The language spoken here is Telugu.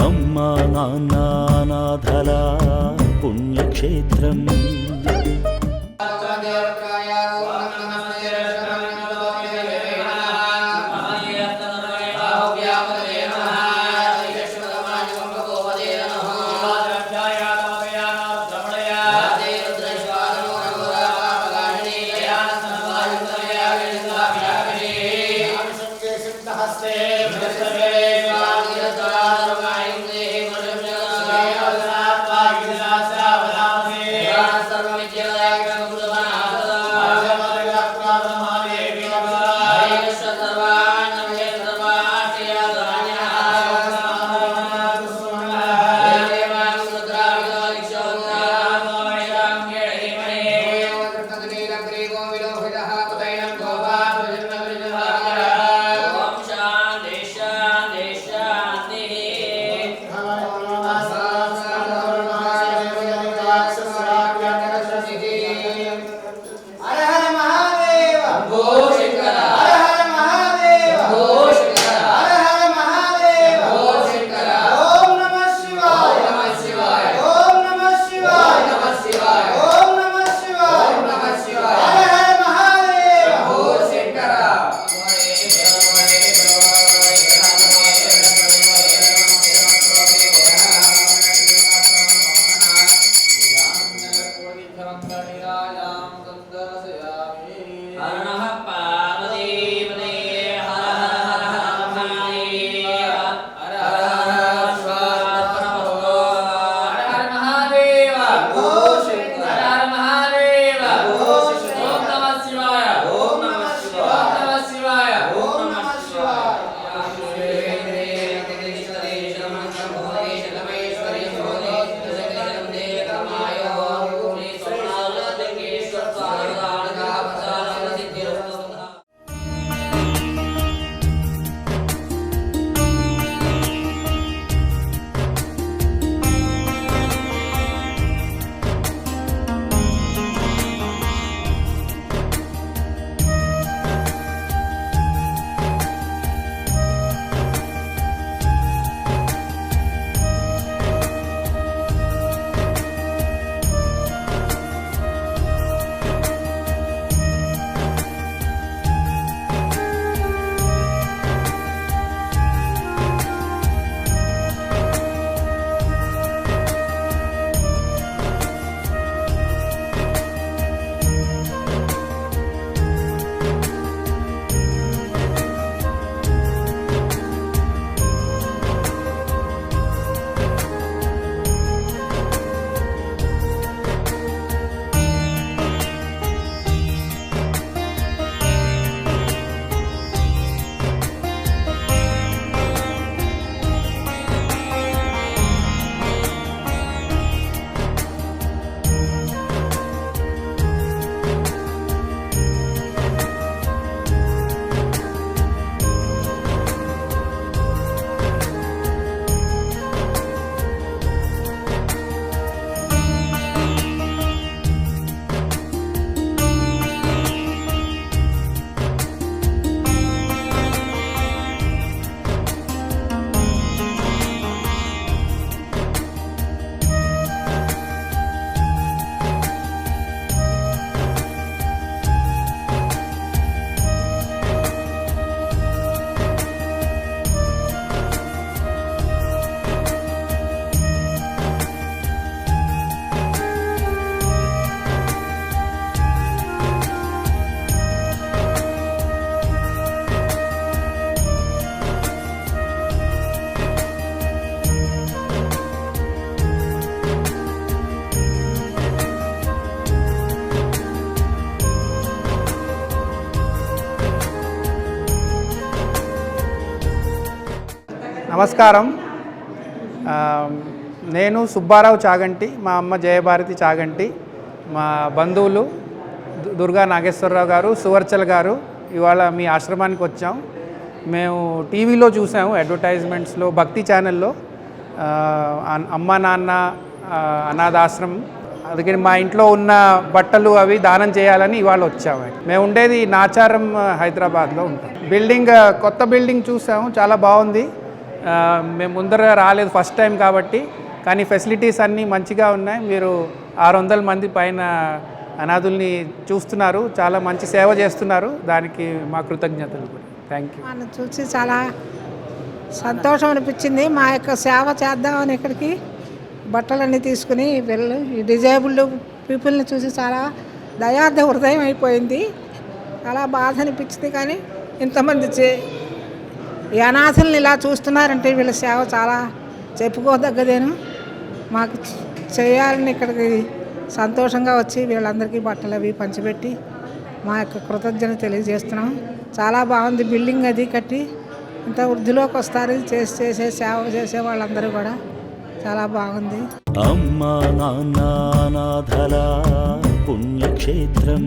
అమ్మా నాన్న అనాథల పుణ్యక్షేత్రం. నమస్కారం. నేను సుబ్బారావు చాగంటి, మా అమ్మ జయభారతి చాగంటి, మా బంధువులు దుర్గా నాగేశ్వరరావు గారు, సువర్చల్ గారు ఇవాళ మీ ఆశ్రమానికి వచ్చాం. మేము టీవీలో చూసాము, అడ్వర్టైజ్మెంట్స్లో, భక్తి ఛానల్లో అమ్మ నాన్న అనాథాశ్రమం. అందుకని మా ఇంట్లో ఉన్న బట్టలు అవి దానం చేయాలని ఇవాళ వచ్చాము. మేము ఉండేది నాచారం హైదరాబాద్లో ఉంటాం. బిల్డింగ్, కొత్త బిల్డింగ్ చూసాము, చాలా బాగుంది. మేము ముందర రాలేదు ఫస్ట్ టైం కాబట్టి, కానీ ఫెసిలిటీస్ అన్నీ మంచిగా ఉన్నాయి. మీరు 600 మంది పైన అనాథుల్ని చూస్తున్నారు, చాలా మంచి సేవ చేస్తున్నారు. దానికి మా కృతజ్ఞతలు కూడా. Thank you. మనం చూసి చాలా సంతోషం అనిపించింది. మా యొక్క సేవ చేద్దామని ఇక్కడికి బట్టలన్నీ తీసుకుని పిల్లలు ఈ డిజేబుల్డ్ పీపుల్ని చూసి చాలా దయార్థ హృదయం అయిపోయింది. చాలా బాధ అనిపించింది. కానీ ఇంతమంది ఈ అనాథల్ని ఇలా చూస్తున్నారంటే వీళ్ళ సేవ చాలా చెప్పుకోదగ్గదేను. మాకు చేయాలని ఇక్కడికి సంతోషంగా వచ్చి వీళ్ళందరికీ బట్టలు అవి పంచిపెట్టి మా యొక్క కృతజ్ఞత తెలియజేస్తున్నాం. చాలా బాగుంది. బిల్డింగ్ అది కట్టి ఇంత వృద్ధిలోకి వస్తారు చేసే సేవ చేసే వాళ్ళందరూ కూడా చాలా బాగుంది. అమ్మా నాన్న అనాథల పుణ్యక్షేత్రం